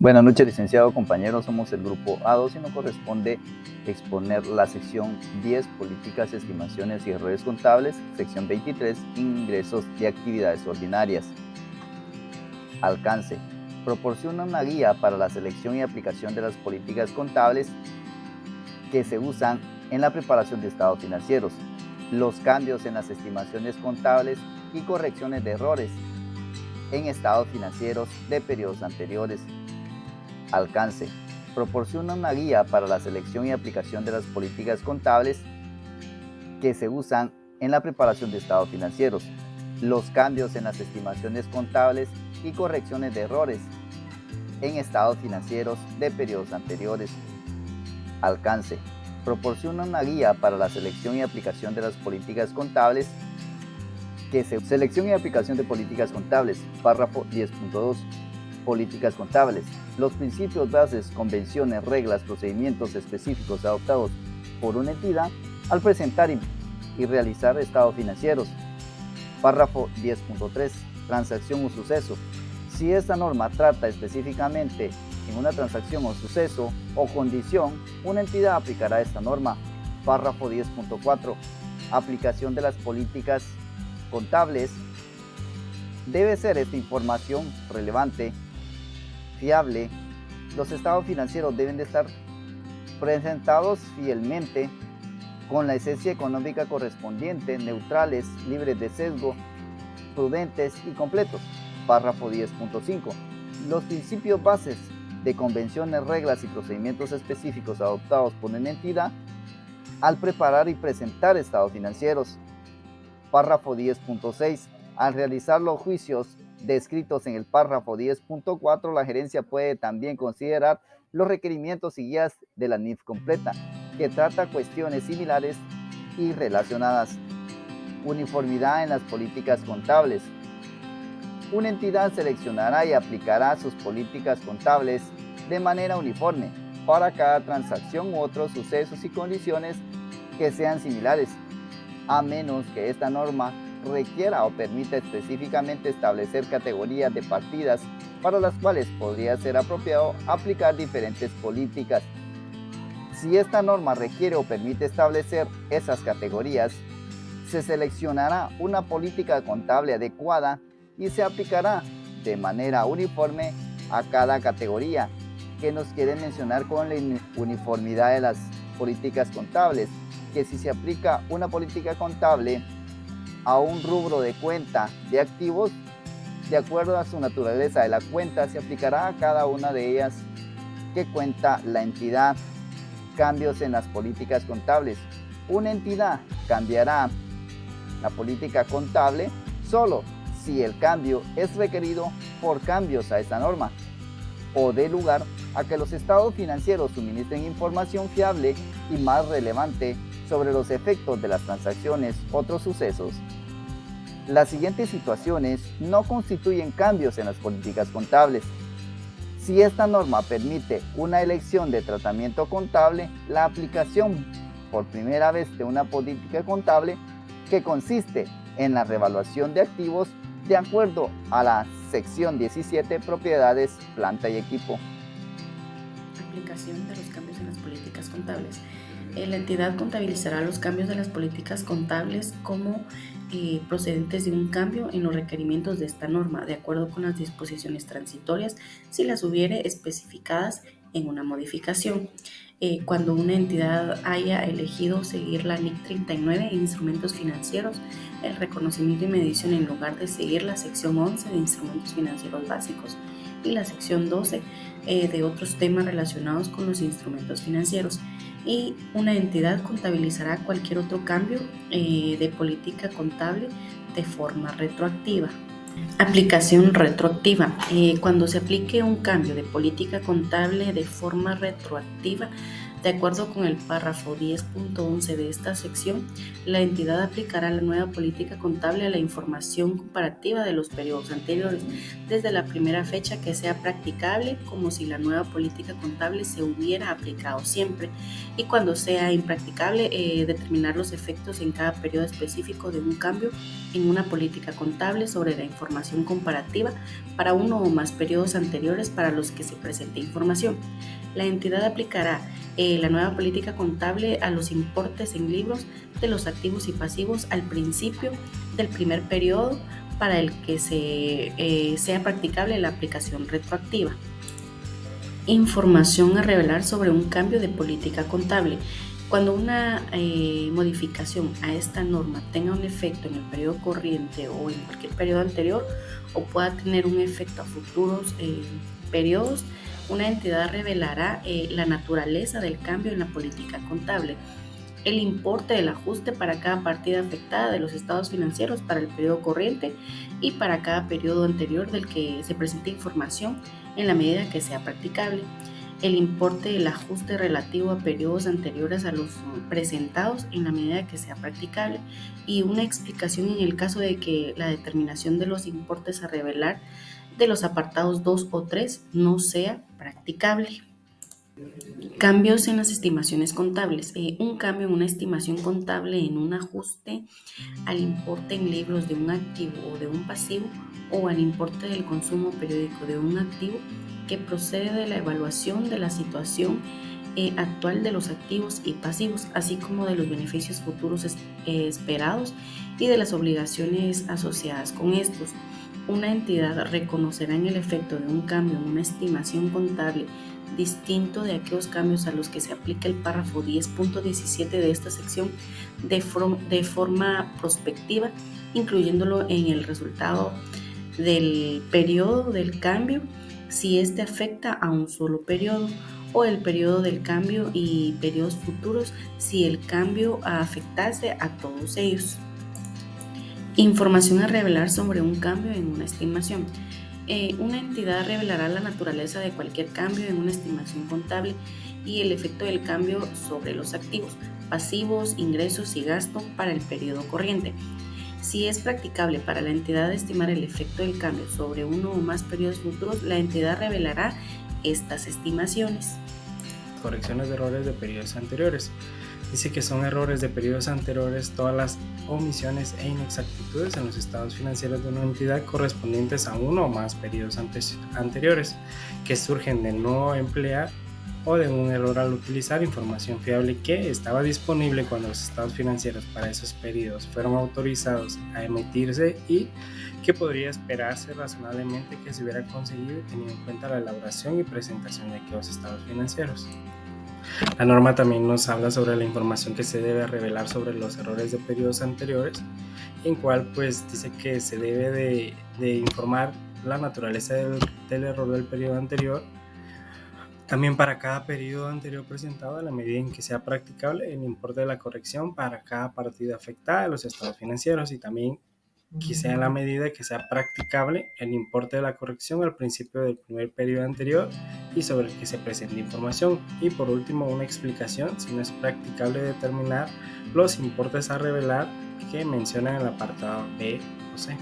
Buenas noches, licenciado, compañeros. Somos el grupo A2 y nos corresponde exponer la sección 10, políticas, estimaciones y errores contables, sección 23, ingresos de actividades ordinarias. Alcance. Proporciona una guía para la selección y aplicación de las políticas contables que se usan en la preparación de estados financieros, los cambios en las estimaciones contables y correcciones de errores en estados financieros de periodos anteriores. Alcance. Proporciona una guía para la selección y aplicación de las políticas contables que se usan en la preparación de estados financieros, los cambios en las estimaciones contables y correcciones de errores en estados financieros de periodos anteriores. Alcance. Proporciona una guía para la selección y aplicación de las políticas contables selección y aplicación de políticas contables, párrafo 10.2. Políticas contables. Los principios, bases, convenciones, reglas, procedimientos específicos adoptados por una entidad al presentar y realizar estados financieros. Párrafo 10.3. Transacción o suceso. Si esta norma trata específicamente en una transacción o suceso o condición, una entidad aplicará esta norma. Párrafo 10.4. Aplicación de las políticas contables. Debe ser esta información relevante, fiable. Los estados financieros deben de estar presentados fielmente, con la esencia económica correspondiente, neutrales, libres de sesgo, prudentes y completos. Párrafo 10.5. Los principios bases de convenciones, reglas y procedimientos específicos adoptados por una entidad al preparar y presentar estados financieros. Párrafo 10.6. Al realizar los juicios descritos en el párrafo 10.4, la gerencia puede también considerar los requerimientos y guías de la NIF completa, que trata cuestiones similares y relacionadas. Uniformidad en las políticas contables. Una entidad seleccionará y aplicará sus políticas contables de manera uniforme para cada transacción u otros sucesos y condiciones que sean similares, a menos que esta norma requiera o permita específicamente establecer categorías de partidas para las cuales podría ser apropiado aplicar diferentes políticas. Si esta norma requiere o permite establecer esas categorías, se seleccionará una política contable adecuada y se aplicará de manera uniforme a cada categoría. ¿Qué nos quiere mencionar con la uniformidad de las políticas contables? Que si se aplica una política contable a un rubro de cuenta de activos, de acuerdo a su naturaleza de la cuenta, se aplicará a cada una de ellas que cuenta la entidad. Cambios en las políticas contables. Una entidad cambiará la política contable solo si el cambio es requerido por cambios a esta norma o dé lugar a que los estados financieros suministren información fiable y más relevante sobre los efectos de las transacciones, otros sucesos. Las siguientes situaciones no constituyen cambios en las políticas contables. Si esta norma permite una elección de tratamiento contable, la aplicación por primera vez de una política contable que consiste en la revaluación de activos de acuerdo a la sección 17, propiedades, planta y equipo. Aplicación de los cambios en las políticas contables. La entidad contabilizará los cambios de las políticas contables como procedentes de un cambio en los requerimientos de esta norma, de acuerdo con las disposiciones transitorias, si las hubiere especificadas en una modificación. Cuando una entidad haya elegido seguir la NIC 39 en instrumentos financieros, el reconocimiento y medición en lugar de seguir la sección 11 de instrumentos financieros básicos y la sección 12 de otros temas relacionados con los instrumentos financieros, y una entidad contabilizará cualquier otro cambio de política contable de forma retroactiva. Aplicación retroactiva. Cuando se aplique un cambio de política contable de forma retroactiva, De acuerdo con el párrafo 10.11 de esta sección, la entidad aplicará la nueva política contable a la información comparativa de los periodos anteriores, desde la primera fecha que sea practicable, como si la nueva política contable se hubiera aplicado siempre, y cuando sea impracticable, determinar los efectos en cada periodo específico de un cambio en una política contable sobre la información comparativa para uno o más periodos anteriores para los que se presente información. La entidad aplicará la nueva política contable a los importes en libros de los activos y pasivos al principio del primer periodo para el que sea practicable la aplicación retroactiva. Información a revelar sobre un cambio de política contable. Cuando una modificación a esta norma tenga un efecto en el periodo corriente o en cualquier periodo anterior o pueda tener un efecto a futuros periodos, una entidad revelará la naturaleza del cambio en la política contable, el importe del ajuste para cada partida afectada de los estados financieros para el periodo corriente y para cada periodo anterior del que se presente información en la medida que sea practicable, el importe del ajuste relativo a periodos anteriores a los presentados en la medida que sea practicable y una explicación en el caso de que la determinación de los importes a revelar de los apartados 2 o 3 no sea practicable. Cambios en las estimaciones contables. Un cambio en una estimación contable en un ajuste al importe en libros de un activo o de un pasivo o al importe del consumo periódico de un activo que procede de la evaluación de la situación actual de los activos y pasivos, así como de los beneficios futuros esperados y de las obligaciones asociadas con estos. Una entidad reconocerá en el efecto de un cambio en una estimación contable distinto de aquellos cambios a los que se aplica el párrafo 10.17 de esta sección de forma prospectiva, incluyéndolo en el resultado del periodo del cambio si éste afecta a un solo periodo, o el periodo del cambio y periodos futuros si el cambio afectase a todos ellos. Información a revelar sobre un cambio en una estimación. Una entidad revelará la naturaleza de cualquier cambio en una estimación contable y el efecto del cambio sobre los activos, pasivos, ingresos y gasto para el periodo corriente. Si es practicable para la entidad estimar el efecto del cambio sobre uno o más periodos futuros, la entidad revelará estas estimaciones. Correcciones de errores de periodos anteriores. Dice que son errores de periodos anteriores todas las omisiones e inexactitudes en los estados financieros de una entidad correspondientes a uno o más periodos anteriores que surgen de no emplear o de un error al utilizar información fiable que estaba disponible cuando los estados financieros para esos periodos fueron autorizados a emitirse y que podría esperarse razonablemente que se hubiera conseguido teniendo en cuenta la elaboración y presentación de aquellos estados financieros. La norma también nos habla sobre la información que se debe revelar sobre los errores de periodos anteriores, en cual pues dice que se debe de informar la naturaleza del error del periodo anterior, también para cada periodo anterior presentado a la medida en que sea practicable el importe de la corrección para cada partida afectada de los estados financieros y también que sea en la medida que sea practicable el importe de la corrección al principio del primer periodo anterior y sobre el que se presente información. Y por último, una explicación si no es practicable determinar los importes a revelar que menciona en el apartado B o C.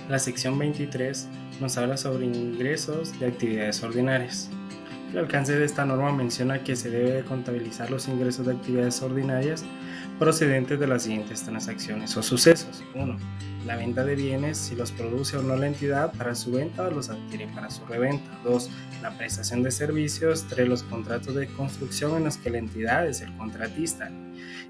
La sección 23 nos habla sobre ingresos de actividades ordinarias. El alcance de esta norma menciona que se debe de contabilizar los ingresos de actividades ordinarias procedentes de las siguientes transacciones o sucesos. 1. La venta de bienes si los produce o no la entidad para su venta o los adquiere para su reventa. 2. La prestación de servicios. 3. Los contratos de construcción en los que la entidad es el contratista.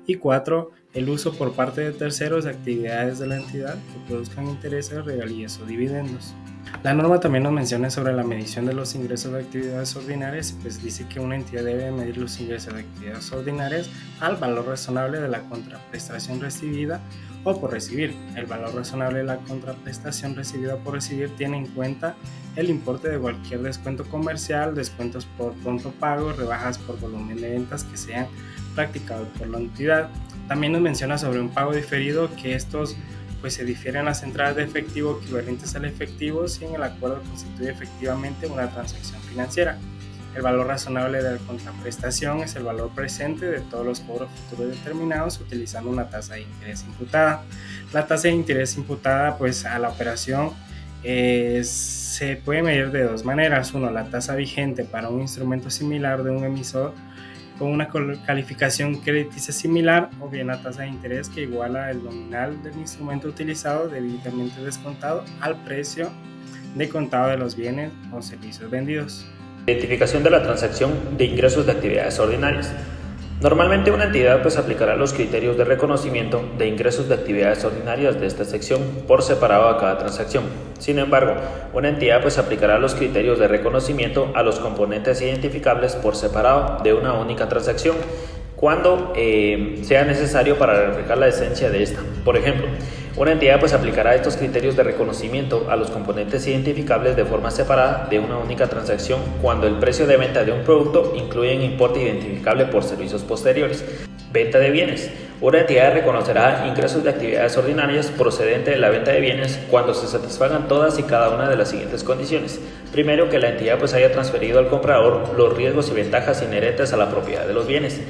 Y 4. El uso por parte de terceros de actividades de la entidad que produzcan intereses, regalías o dividendos. La norma también nos menciona sobre la medición de los ingresos de actividades ordinarias, pues dice que una entidad debe medir los ingresos de actividades ordinarias al valor razonable de la contraprestación recibida o por recibir. El valor razonable de la contraprestación recibida o por recibir tiene en cuenta el importe de cualquier descuento comercial, descuentos por pronto pago, rebajas por volumen de ventas que sean practicados por la entidad. También nos menciona sobre un pago diferido, que estos pues se difieren las entradas de efectivo equivalentes al efectivo si en el acuerdo constituye efectivamente una transacción financiera. El valor razonable de la contraprestación es el valor presente de todos los cobros futuros determinados utilizando una tasa de interés imputada. La tasa de interés imputada pues a la operación se puede medir de dos maneras. Uno, la tasa vigente para un instrumento similar de un emisor con una calificación crediticia similar, o bien la tasa de interés que iguala el nominal del instrumento utilizado debidamente descontado al precio de contado de los bienes o servicios vendidos. Identificación de la transacción de ingresos de actividades ordinarias. Normalmente una entidad pues aplicará los criterios de reconocimiento de ingresos de actividades ordinarias de esta sección por separado a cada transacción. Sin embargo, una entidad pues aplicará los criterios de reconocimiento a los componentes identificables por separado de una única transacción cuando sea necesario para reflejar la esencia de esta. Por ejemplo, una entidad pues aplicará estos criterios de reconocimiento a los componentes identificables de forma separada de una única transacción cuando el precio de venta de un producto incluye un importe identificable por servicios posteriores. Venta de bienes. Una entidad reconocerá ingresos de actividades ordinarias procedente de la venta de bienes cuando se satisfagan todas y cada una de las siguientes condiciones. Primero, que la entidad pues haya transferido al comprador los riesgos y ventajas inherentes a la propiedad de los bienes.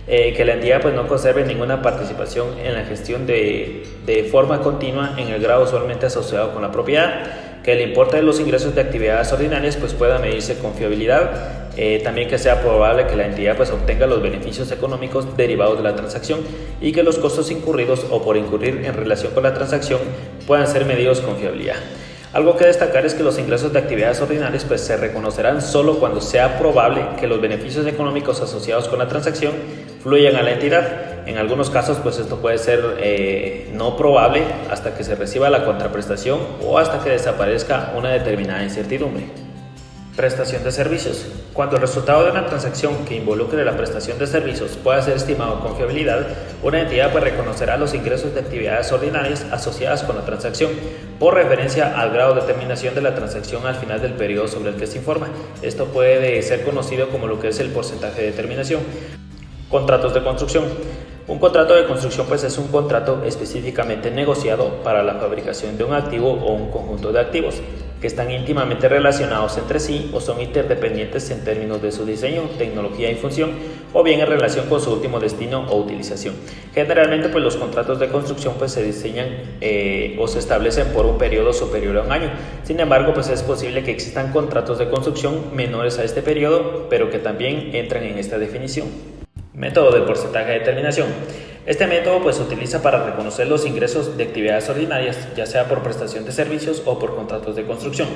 Que la entidad pues no conserve ninguna participación en la gestión de forma continua en el grado usualmente asociado con la propiedad, que el importe de los ingresos de actividades ordinarias pues pueda medirse con fiabilidad, también que sea probable que la entidad pues obtenga los beneficios económicos derivados de la transacción y que los costos incurridos o por incurrir en relación con la transacción puedan ser medidos con fiabilidad. Algo que destacar es que los ingresos de actividades ordinarias pues se reconocerán solo cuando sea probable que los beneficios económicos asociados con la transacción fluyan a la entidad. En algunos casos pues esto puede ser no probable hasta que se reciba la contraprestación o hasta que desaparezca una determinada incertidumbre. Prestación de servicios. Cuando el resultado de una transacción que involucre la prestación de servicios pueda ser estimado con fiabilidad, una entidad pues reconocerá los ingresos de actividades ordinarias asociadas con la transacción por referencia al grado de terminación de la transacción al final del periodo sobre el que se informa. Esto puede ser conocido como lo que es el porcentaje de terminación. Contratos de construcción. Un contrato de construcción pues es un contrato específicamente negociado para la fabricación de un activo o un conjunto de activos que están íntimamente relacionados entre sí o son interdependientes en términos de su diseño, tecnología y función, o bien en relación con su último destino o utilización. Generalmente pues los contratos de construcción pues se diseñan o se establecen por un periodo superior a un año. Sin embargo pues es posible que existan contratos de construcción menores a este periodo, pero que también entran en esta definición. Método de porcentaje de terminación. Este método pues se utiliza para reconocer los ingresos de actividades ordinarias, ya sea por prestación de servicios o por contratos de construcción.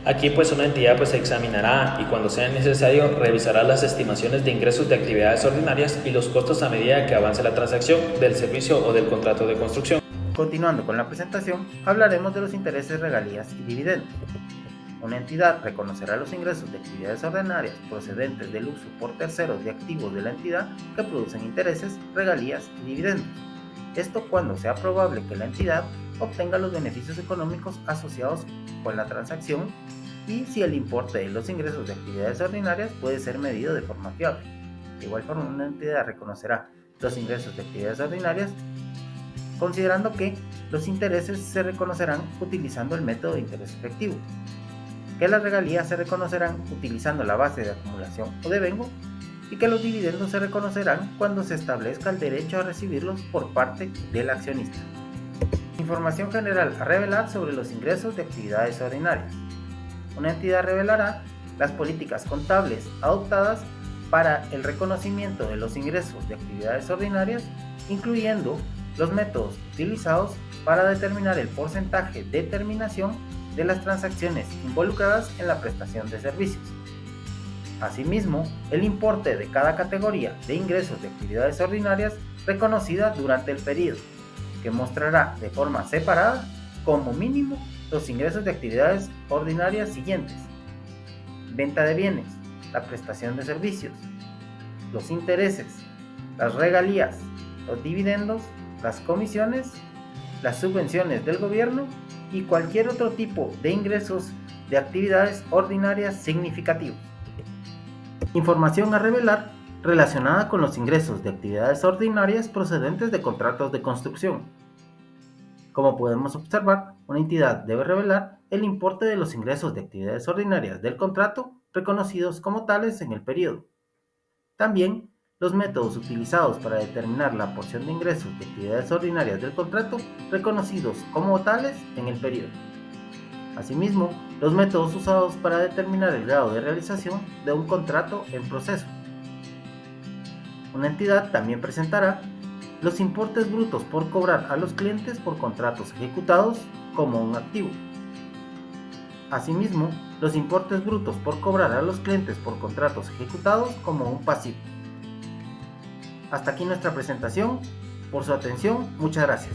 Aquí pues una entidad pues examinará y cuando sea necesario revisará las estimaciones de ingresos de actividades ordinarias y los costos a medida que avance la transacción del servicio o del contrato de construcción. Continuando con la presentación, hablaremos de los intereses, regalías y dividendos. Una entidad reconocerá los ingresos de actividades ordinarias procedentes del uso por terceros de activos de la entidad que producen intereses, regalías y dividendos. Esto cuando sea probable que la entidad obtenga los beneficios económicos asociados con la transacción y si el importe de los ingresos de actividades ordinarias puede ser medido de forma fiable. De igual forma, una entidad reconocerá los ingresos de actividades ordinarias considerando que los intereses se reconocerán utilizando el método de interés efectivo, que las regalías se reconocerán utilizando la base de acumulación o devengo y que los dividendos se reconocerán cuando se establezca el derecho a recibirlos por parte del accionista. Información general a revelar sobre los ingresos de actividades ordinarias. Una entidad revelará las políticas contables adoptadas para el reconocimiento de los ingresos de actividades ordinarias, incluyendo los métodos utilizados para determinar el porcentaje de terminación de las transacciones involucradas en la prestación de servicios. Asimismo, el importe de cada categoría de ingresos de actividades ordinarias reconocida durante el periodo, que mostrará de forma separada, como mínimo, los ingresos de actividades ordinarias siguientes: venta de bienes, la prestación de servicios, los intereses, las regalías, los dividendos, las comisiones, las subvenciones del gobierno y cualquier otro tipo de ingresos de actividades ordinarias significativos. Información a revelar relacionada con los ingresos de actividades ordinarias procedentes de contratos de construcción. Como podemos observar, una entidad debe revelar el importe de los ingresos de actividades ordinarias del contrato reconocidos como tales en el periodo. También los métodos utilizados para determinar la porción de ingresos de actividades ordinarias del contrato reconocidos como tales en el periodo. Asimismo, los métodos usados para determinar el grado de realización de un contrato en proceso. Una entidad también presentará los importes brutos por cobrar a los clientes por contratos ejecutados como un activo. Asimismo, los importes brutos por cobrar a los clientes por contratos ejecutados como un pasivo. Hasta aquí nuestra presentación. Por su atención, muchas gracias.